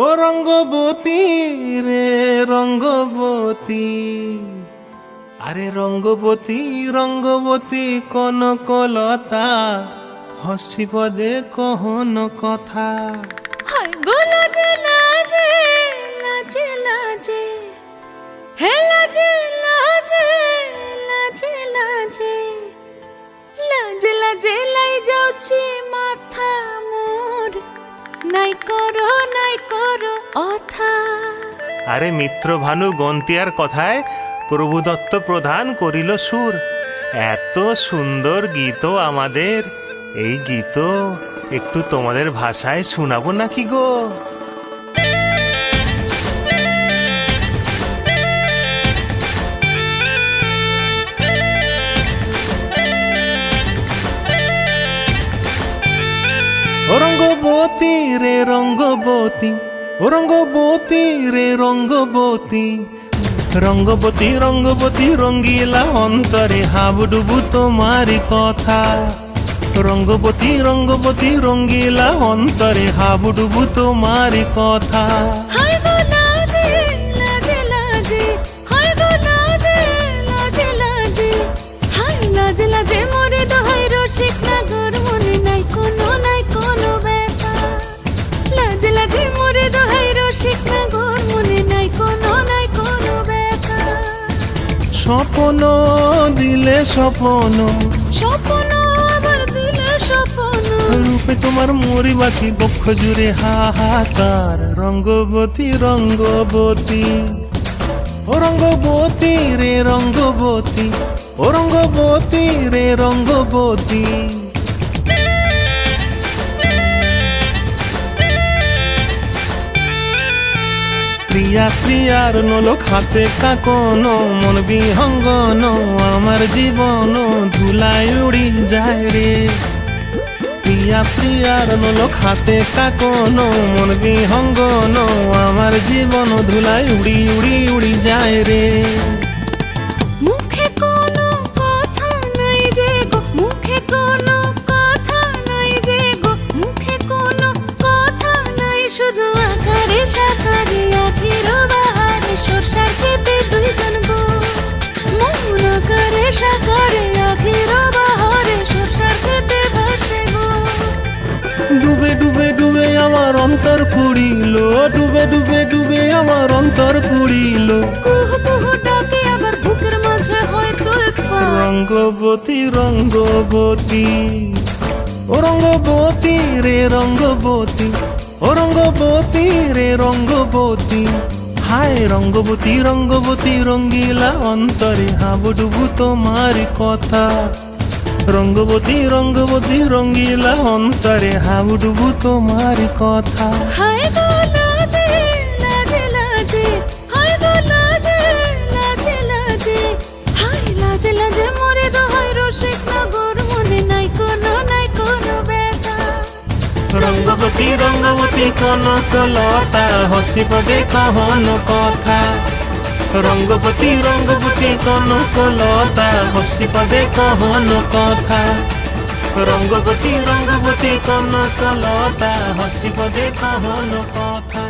ও রঙ্গবতী রে রঙ্গবতী, আরে রঙ্গবতী রঙ্গবতী কনকলতা, হসি পদে কহন কথা। হায় গো লাজে লাজে লাজে লাজে, হে লাজে লাজে লাজে লাজে, লাজে লাজে লাই যাଉଛି মাথা মোর, নাই করো অথা। আরে মিত্র ভানু গন্তিয়ার কথায় প্রভু দত্ত প্রধান করিল সুর। এত সুন্দর গীত আমাদের, এই গীত একটু তোমাদের ভাষায় শোনাবো নাকি গো? ও রঙ্গবতী রে রঙ্গবতী, ও রঙ্গবতী রে রঙ্গবতী, রঙ্গবতী রঙ্গবতী রঙ্গিলা অন্তরে হাবুডুবু তোমারি কথা। রঙ্গবতী রঙ্গবতী রঙ্গিলা অন্তরে হাবুডুবু তোমারি কথা। হায় গো লাজে লাজে লাজে, হায় গো লাজে লাজে লাজে, হায় লাজে লাজে মোরে দোহাই রসিক নাগর, মনে নাই কোনো ব্যথা। লাজে লাজে মোরে দোহাই রসিক নাগর, মনে নাই কোনো ব্যথা। স্বপ্ন দিলে স্বপ্ন, স্বপ্ন আবার দিলে স্বপ্ন, রূপে তোমার মরি বাছি বক্ষ জুড়ে হাহাকার। রঙ্গবতী রঙ্গবতী, ও রঙ্গবতী রে রঙ্গবতী, ও রঙ্গবতী রে রঙ্গবতী। প্রিয়া প্রিয়ার নলোক হাতে কাকন, মন বিহঙ্গন আমার জীবন ধুলায় উড়ি যায় রে। প্রিয়া প্রিয়ার নলোক হাতে কাকন, মন বিহঙ্গন আমার জীবন ধুলায় উড়ি উড়ি উড়ি যায় রে। মুখে কোনো কথা নাই যে গো, মুখে কোনো কথা নাই যে গো, মুখে কোনো কথা নাই, শুধু আকারে সাকারে আখির বাহারে সরষার খেতে দুইজন গো। মন আকারে সাকারে আখির বাহারে সরষার খেতে ভাসে গো। ডুবে ডুবে ডুবে আমার অন্তর পুড়িল, ডুবে ডুবে ডুবে আমার অন্তর পুড়িল। কুহ কুহ ডাকে আবার বুকের মাঝে হয় তোলপাড়। রঙ্গবতী রঙ্গবতী, ও রঙ্গবতী রে রঙ্গবতী, ও রঙ্গবতী রে রঙ্গবতী। হায় রঙ্গবতী রঙ্গবতী রঙ্গিলা অন্তরে হাবুডুবু তোমারি কথা। রঙ্গবতী রঙ্গবতী রঙ্গিলা অন্তরে হাবুডুবু তোমারি কথা। হায় গো লাজে লাজে লাজে, হায় গো লাজে লাজে লাজে, হায় লাজে লাজে মোরে দোহাই রসিক নগর, মনে নাই কোনো ব্যথা। রঙ্গবতী রঙ্গবতী কনকলতা, হসি পদে কহন কথা। রঙ্গবতী রঙ্গবতী কনকলতা, হসি পদে কহন কথা। রঙ্গবতী রঙ্গবতী কনকলতা, হসি পদে কহন কথা।